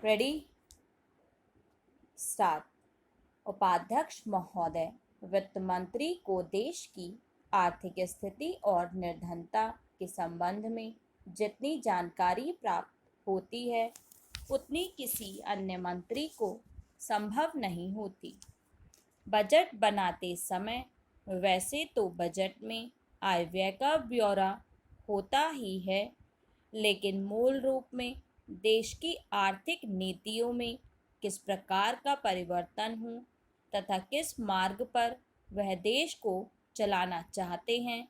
Ready start. उपाध्यक्ष महोदय, वित्त मंत्री को देश की आर्थिक स्थिति और निर्धनता के संबंध में जितनी जानकारी प्राप्त होती है उतनी किसी अन्य मंत्री को संभव नहीं होती। बजट बनाते समय वैसे तो बजट में आय व्यय का ब्यौरा होता ही है, लेकिन मूल रूप में देश की आर्थिक नीतियों में किस प्रकार का परिवर्तन हो तथा किस मार्ग पर वह देश को चलाना चाहते हैं,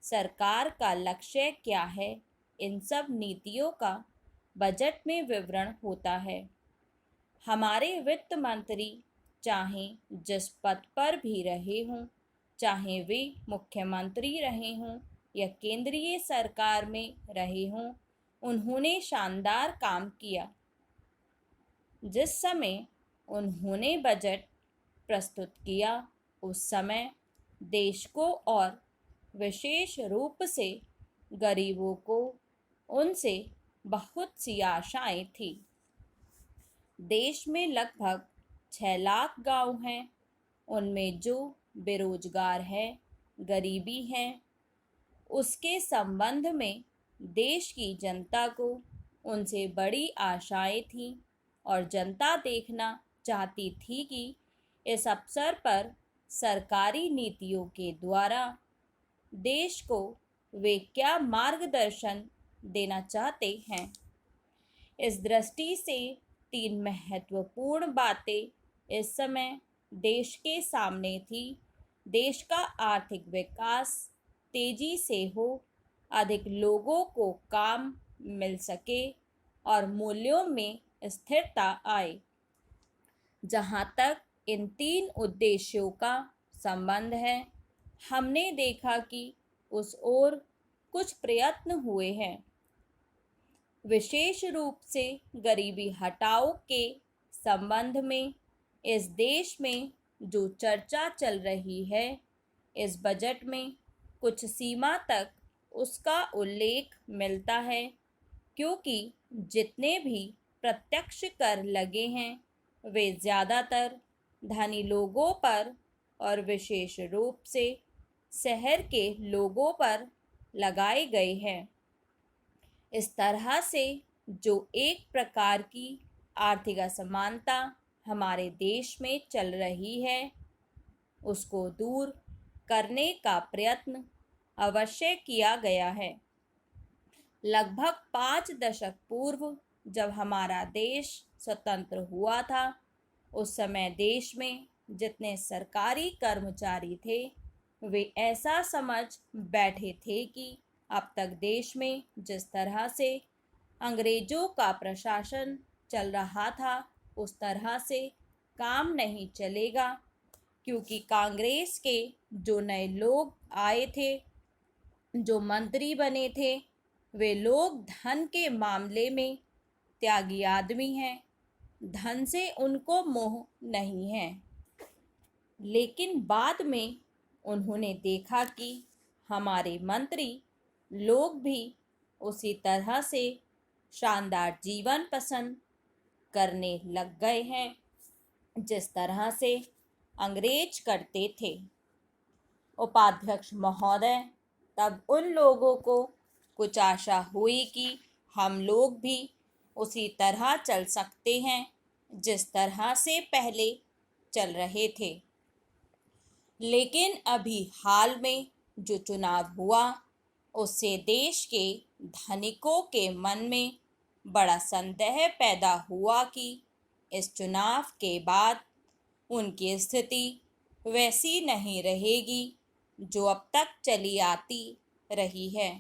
सरकार का लक्ष्य क्या है, इन सब नीतियों का बजट में विवरण होता है। हमारे वित्त मंत्री चाहे जिस पद पर भी रहे हों, चाहे वे मुख्यमंत्री रहे हों या केंद्रीय सरकार में रहे हों, उन्होंने शानदार काम किया। जिस समय उन्होंने बजट प्रस्तुत किया उस समय देश को और विशेष रूप से गरीबों को उनसे बहुत सी आशाएं थी। देश में लगभग 6 लाख गांव हैं, उनमें जो बेरोजगार है, गरीबी है, उसके संबंध में देश की जनता को उनसे बड़ी आशाएं थीं और जनता देखना चाहती थी कि इस अवसर पर सरकारी नीतियों के द्वारा देश को वे क्या मार्गदर्शन देना चाहते हैं। इस दृष्टि से 3 महत्वपूर्ण बातें इस समय देश के सामने थी। देश का आर्थिक विकास तेजी से हो, अधिक लोगों को काम मिल सके और मूल्यों में स्थिरता आए। जहाँ तक इन 3 उद्देश्यों का संबंध है, हमने देखा कि उस ओर कुछ प्रयत्न हुए हैं। विशेष रूप से गरीबी हटाओ के संबंध में इस देश में जो चर्चा चल रही है, इस बजट में कुछ सीमा तक उसका उल्लेख मिलता है, क्योंकि जितने भी प्रत्यक्ष कर लगे हैं वे ज़्यादातर धनी लोगों पर और विशेष रूप से शहर के लोगों पर लगाए गए हैं। इस तरह से जो एक प्रकार की आर्थिक असमानता हमारे देश में चल रही है, उसको दूर करने का प्रयत्न अवश्य किया गया है। लगभग 5 दशक पूर्व जब हमारा देश स्वतंत्र हुआ था, उस समय देश में जितने सरकारी कर्मचारी थे वे ऐसा समझ बैठे थे कि अब तक देश में जिस तरह से अंग्रेजों का प्रशासन चल रहा था उस तरह से काम नहीं चलेगा, क्योंकि कांग्रेस के जो नए लोग आए थे, जो मंत्री बने थे, वे लोग धन के मामले में त्यागी आदमी हैं, धन से उनको मोह नहीं है। लेकिन बाद में उन्होंने देखा कि हमारे मंत्री लोग भी उसी तरह से शानदार जीवन पसंद करने लग गए हैं जिस तरह से अंग्रेज करते थे। उपाध्यक्ष महोदय, तब उन लोगों को कुछ आशा हुई कि हम लोग भी उसी तरह चल सकते हैं जिस तरह से पहले चल रहे थे। लेकिन अभी हाल में जो चुनाव हुआ उससे देश के धनिकों के मन में बड़ा संदेह पैदा हुआ कि इस चुनाव के बाद उनकी स्थिति वैसी नहीं रहेगी जो अब तक चली आती रही है।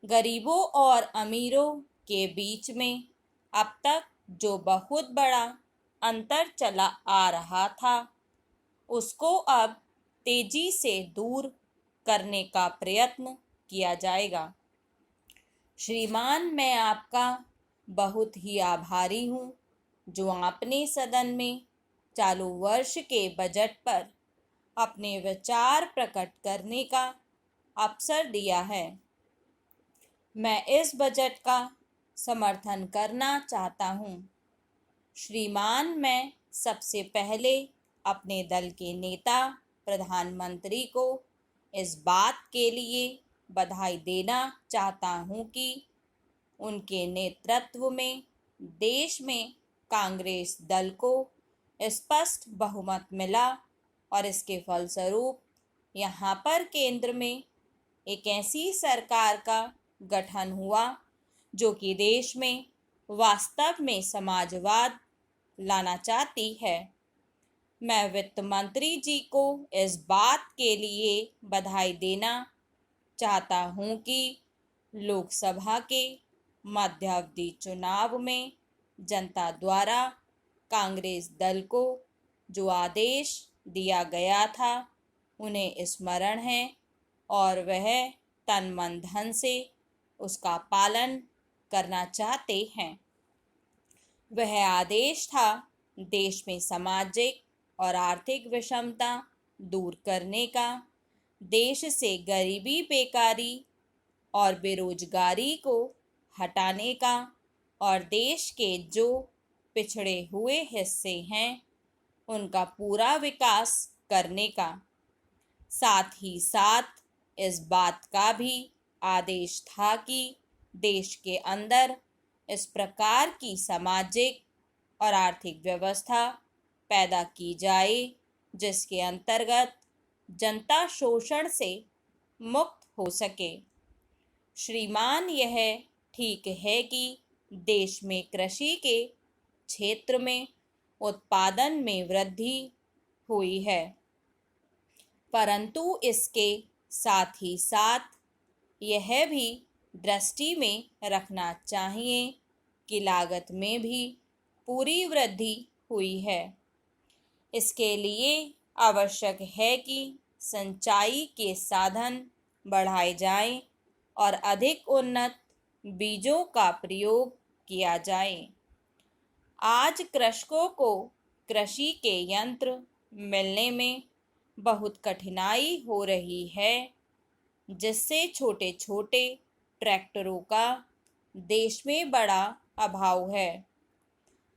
गरीबों और अमीरों के बीच में अब तक जो बहुत बड़ा अंतर चला आ रहा था, उसको अब तेजी से दूर करने का प्रयत्न किया जाएगा। श्रीमान, मैं आपका बहुत ही आभारी हूँ जो आपने सदन में चालू वर्ष के बजट पर अपने विचार प्रकट करने का अवसर दिया है। मैं इस बजट का समर्थन करना चाहता हूँ। श्रीमान, मैं सबसे पहले अपने दल के नेता प्रधानमंत्री को इस बात के लिए बधाई देना चाहता हूं कि उनके नेतृत्व में देश में कांग्रेस दल को स्पष्ट बहुमत मिला और इसके फलस्वरूप यहाँ पर केंद्र में एक ऐसी सरकार का गठन हुआ जो कि देश में वास्तव में समाजवाद लाना चाहती है। मैं वित्त मंत्री जी को इस बात के लिए बधाई देना चाहता हूं कि लोकसभा के मध्यावधि चुनाव में जनता द्वारा कांग्रेस दल को जो आदेश दिया गया था उन्हें स्मरण है और वह तन मन धन से उसका पालन करना चाहते हैं। वह आदेश था देश में सामाजिक और आर्थिक विषमता दूर करने का, देश से गरीबी, बेकारी और बेरोजगारी को हटाने का और देश के जो पिछड़े हुए हिस्से हैं उनका पूरा विकास करने का। साथ ही साथ इस बात का भी आदेश था कि देश के अंदर इस प्रकार की सामाजिक और आर्थिक व्यवस्था पैदा की जाए जिसके अंतर्गत जनता शोषण से मुक्त हो सके। श्रीमान, यह ठीक है कि देश में कृषि के क्षेत्र में उत्पादन में वृद्धि हुई है, परंतु इसके साथ ही साथ यह भी दृष्टि में रखना चाहिए कि लागत में भी पूरी वृद्धि हुई है। इसके लिए आवश्यक है कि सिंचाई के साधन बढ़ाए जाएं और अधिक उन्नत बीजों का प्रयोग किया जाए। आज कृषकों को कृषि के यंत्र मिलने में बहुत कठिनाई हो रही है, जिससे छोटे छोटे ट्रैक्टरों का देश में बड़ा अभाव है।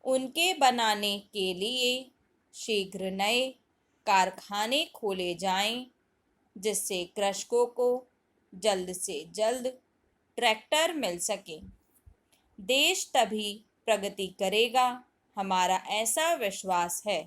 उनके बनाने के लिए शीघ्र नए कारखाने खोले जाएं, जिससे कृषकों को जल्द से जल्द ट्रैक्टर मिल सके। देश तभी प्रगति करेगा, हमारा ऐसा विश्वास है।